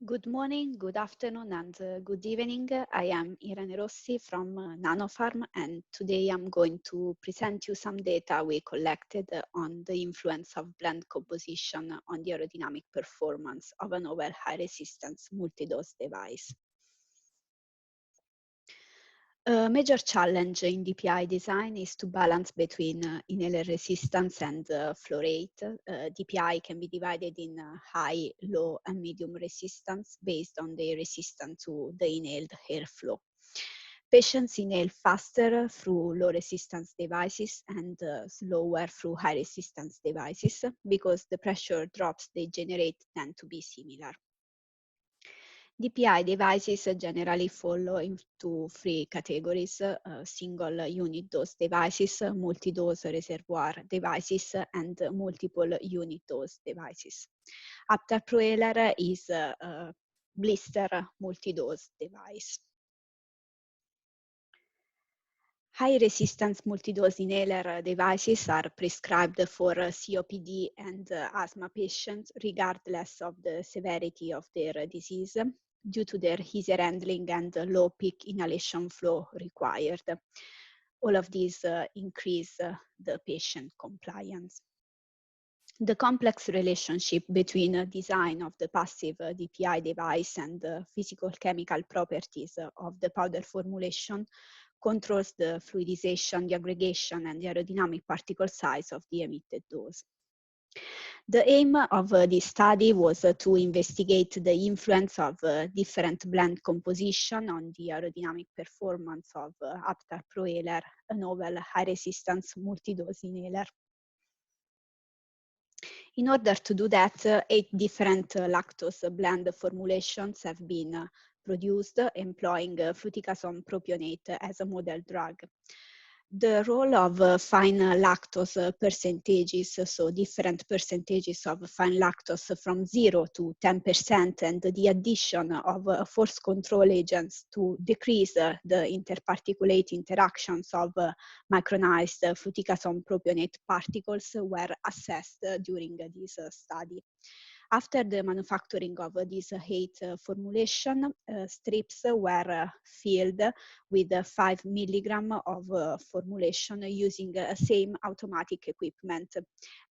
Good morning, good afternoon, and good evening. I am Irene Rossi from Nanofarm, and today I'm going to present you some data we collected on the influence of blend composition on the aerodynamic performance of a novel high-resistance multi-dose device. A major challenge in DPI design is to balance between inhaler resistance and flow rate. DPI can be divided in high, low, and medium resistance based on the resistance to the inhaled airflow. Patients inhale faster through low resistance devices and slower through high resistance devices because the pressure drops they generate tend to be similar. DPI devices generally fall into three categories: single unit dose devices, multi-dose reservoir devices, and multiple unit dose devices. Aptar Proeller is a blister multi-dose device. High resistance multi-dose inhaler devices are prescribed for COPD and asthma patients regardless of the severity of their disease due to their easier handling and low peak inhalation flow required. All of these increase the patient compliance. The complex relationship between design of the passive DPI device and the physical chemical properties of the powder formulation controls the fluidization, the aggregation, and the aerodynamic particle size of the emitted dose. The aim of this study was to investigate the influence of different blend composition on the aerodynamic performance of Aptar Proeller, a novel high-resistance multi-dose inhaler. In order to do that, 8 different lactose blend formulations have been produced employing fluticasone propionate as a model drug. The role of fine lactose percentages, so different percentages of fine lactose from 0 to 10%, and the addition of force control agents to decrease the interparticulate interactions of micronized fluticasone propionate particles were assessed during this study. After the manufacturing of these 8 formulation, strips were filled with 5 milligram of formulation using the same automatic equipment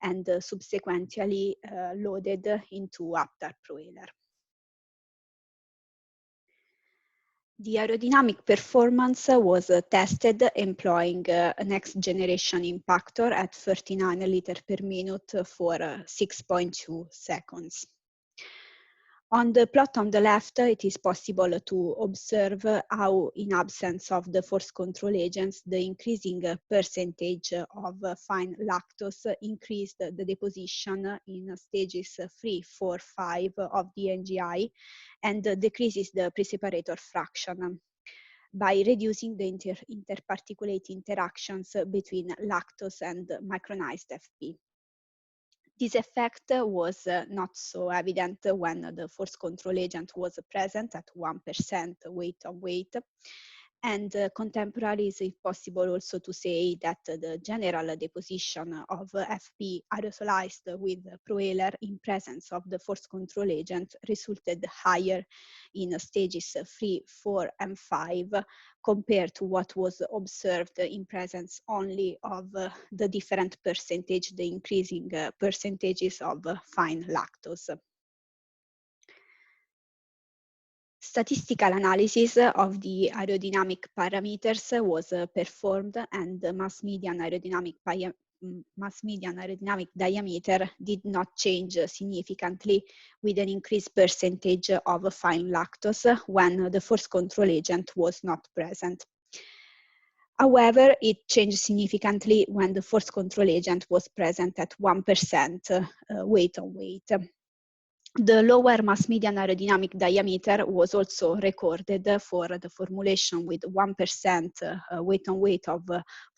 and subsequently loaded into Aptar Proeller. The aerodynamic performance was tested employing a next generation impactor at 39 liters per minute for 6.2 seconds. On the plot on the left, it is possible to observe how, in absence of the force control agents, the increasing percentage of fine lactose increased the deposition in stages 3, 4, 5 of the NGI and decreases the pre-separator fraction by reducing the interparticulate interactions between lactose and micronized FP. This effect was not so evident when the force control agent was present at 1% weight on weight. And contemporarily, it is possible also to say that the general deposition of FP aerosolized with Proeller in presence of the force control agent resulted higher in stages 3, 4, and 5 compared to what was observed in presence only of the different percentage, the increasing percentages of fine lactose. Statistical analysis of the aerodynamic parameters was performed, and the mass median aerodynamic diameter did not change significantly with an increased percentage of fine lactose when the force control agent was not present. However, it changed significantly when the force control agent was present at 1% weight on weight. The lower mass median aerodynamic diameter was also recorded for the formulation with 1% weight on weight of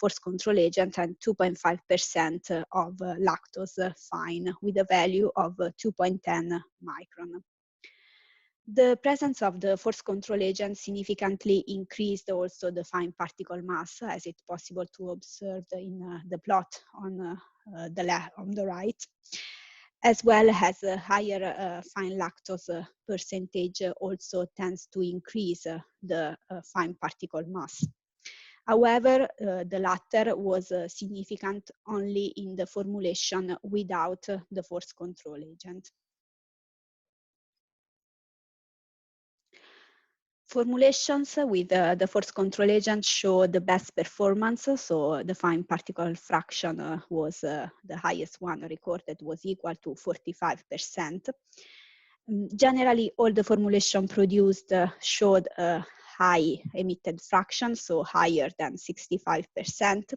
force control agent and 2.5% of lactose fine with a value of 2.10 micron. The presence of the force control agent significantly increased also the fine particle mass, as it's possible to observe in the plot on the right. as well as a higher fine lactose percentage also tends to increase the fine particle mass. However, the latter was significant only in the formulation without the force control agent. Formulations with the force control agent show the best performance, so the fine particle fraction was the highest one recorded, was equal to 45%. Generally, all the formulation produced showed a high emitted fraction, so higher than 65%.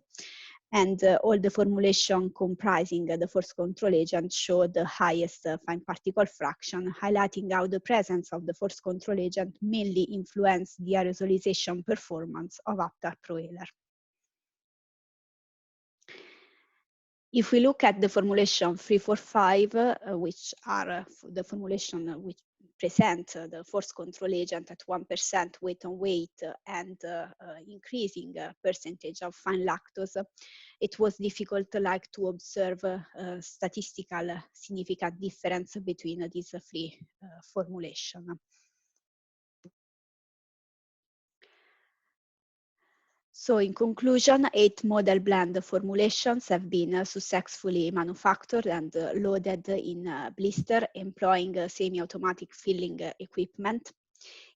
And all the formulation comprising the force control agent showed the highest fine particle fraction, highlighting how the presence of the force control agent mainly influenced the aerosolization performance of Aptar Propeller. If we look at the formulation 345, which are the formulation which present the force control agent at 1% weight on weight and increasing percentage of fine lactose, it was difficult to observe statistical significant difference between these three formulations. So in conclusion, 8 model blend formulations have been successfully manufactured and loaded in blister employing semi-automatic filling equipment.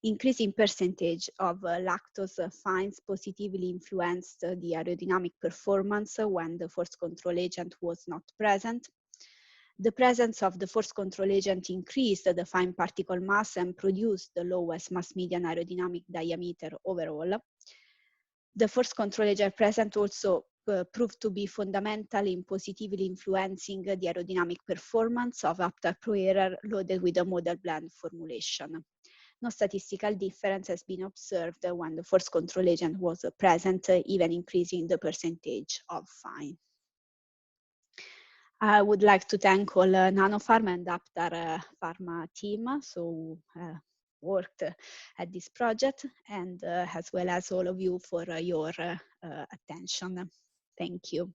Increasing percentage of lactose fines positively influenced the aerodynamic performance when the force control agent was not present. The presence of the force control agent increased the fine particle mass and produced the lowest mass median aerodynamic diameter overall. The force control agent present also proved to be fundamental in positively influencing the aerodynamic performance of Aptar Propeller loaded with a model blend formulation. No statistical difference has been observed when the force control agent was present, even increasing the percentage of fine. I would like to thank all Nanopharm and Aptar Pharma team, so worked at this project, and as well as all of you for your attention. Thank you.